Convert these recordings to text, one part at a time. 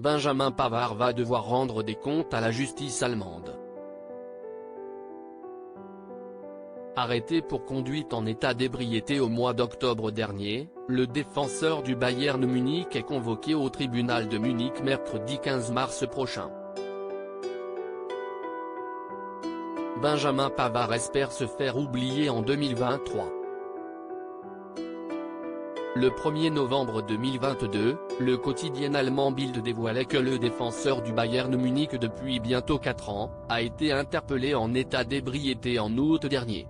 Benjamin Pavard va devoir rendre des comptes à la justice allemande. Arrêté pour conduite en état d'ébriété au mois d'octobre dernier, le défenseur du Bayern Munich est convoqué au tribunal de Munich mercredi 15 mars prochain. Benjamin Pavard espère se faire oublier en 2023. Le 1er novembre 2022, le quotidien allemand Bild dévoilait que le défenseur du Bayern Munich depuis bientôt 4 ans, a été interpellé en état d'ébriété en août dernier.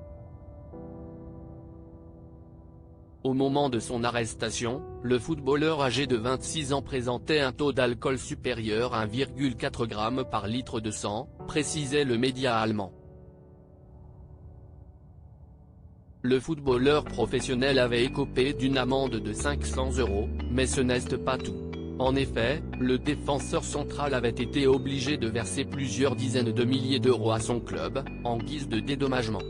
Au moment de son arrestation, le footballeur âgé de 26 ans présentait un taux d'alcool supérieur à 1,4 g par litre de sang, précisait le média allemand. Le footballeur professionnel avait écopé d'une amende de 500 €, mais ce n'est pas tout. En effet, le défenseur central avait été obligé de verser plusieurs dizaines de milliers d'euros à son club, en guise de dédommagement.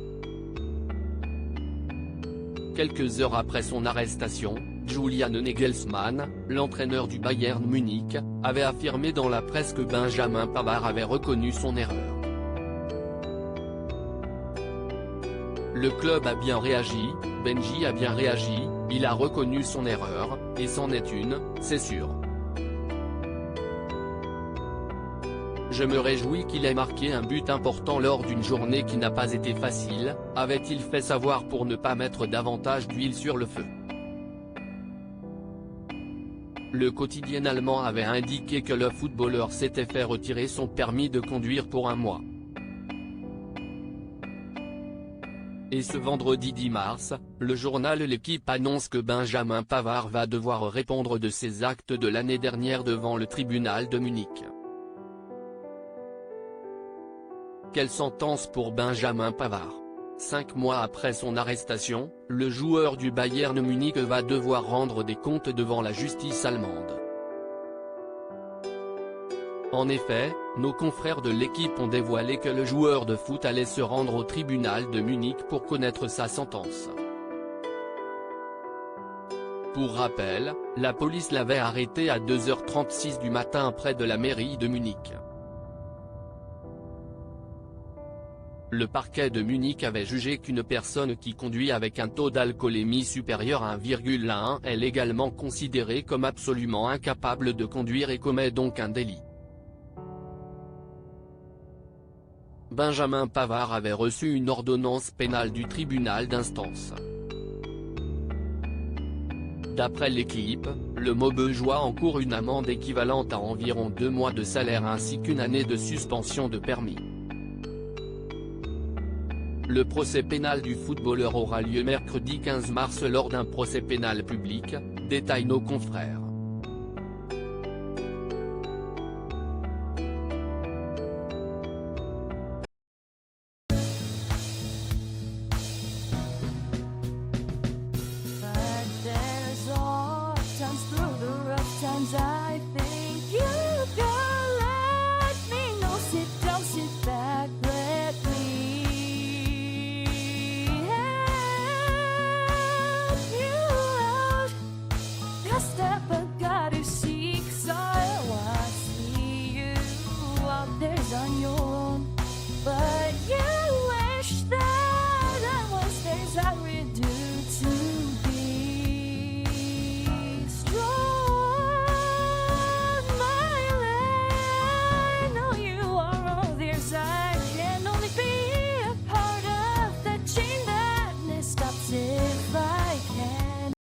Quelques heures après son arrestation, Julian Nagelsmann, l'entraîneur du Bayern Munich, avait affirmé dans la presse que Benjamin Pavard avait reconnu son erreur. Le club a bien réagi, Benji a bien réagi, il a reconnu son erreur, et c'en est une, c'est sûr. Je me réjouis qu'il ait marqué un but important lors d'une journée qui n'a pas été facile, avait-il fait savoir pour ne pas mettre davantage d'huile sur le feu. Le quotidien allemand avait indiqué que le footballeur s'était fait retirer son permis de conduire pour un mois. Et ce vendredi 10 mars, le journal L'Équipe annonce que Benjamin Pavard va devoir répondre de ses actes de l'année dernière devant le tribunal de Munich. Quelle sentence pour Benjamin Pavard. 5 mois après son arrestation, le joueur du Bayern Munich va devoir rendre des comptes devant la justice allemande. En effet, nos confrères de l'Équipe ont dévoilé que le joueur de foot allait se rendre au tribunal de Munich pour connaître sa sentence. Pour rappel, la police l'avait arrêté à 2h36 du matin près de la mairie de Munich. Le parquet de Munich avait jugé qu'une personne qui conduit avec un taux d'alcoolémie supérieur à 1,1 est légalement considérée comme absolument incapable de conduire et commet donc un délit. Benjamin Pavard avait reçu une ordonnance pénale du tribunal d'instance. D'après l'Équipe, le Maubeugeois encourt une amende équivalente à environ 2 mois de salaire ainsi qu'une année de suspension de permis. Le procès pénal du footballeur aura lieu mercredi 15 mars lors d'un procès pénal public, détaillent nos confrères.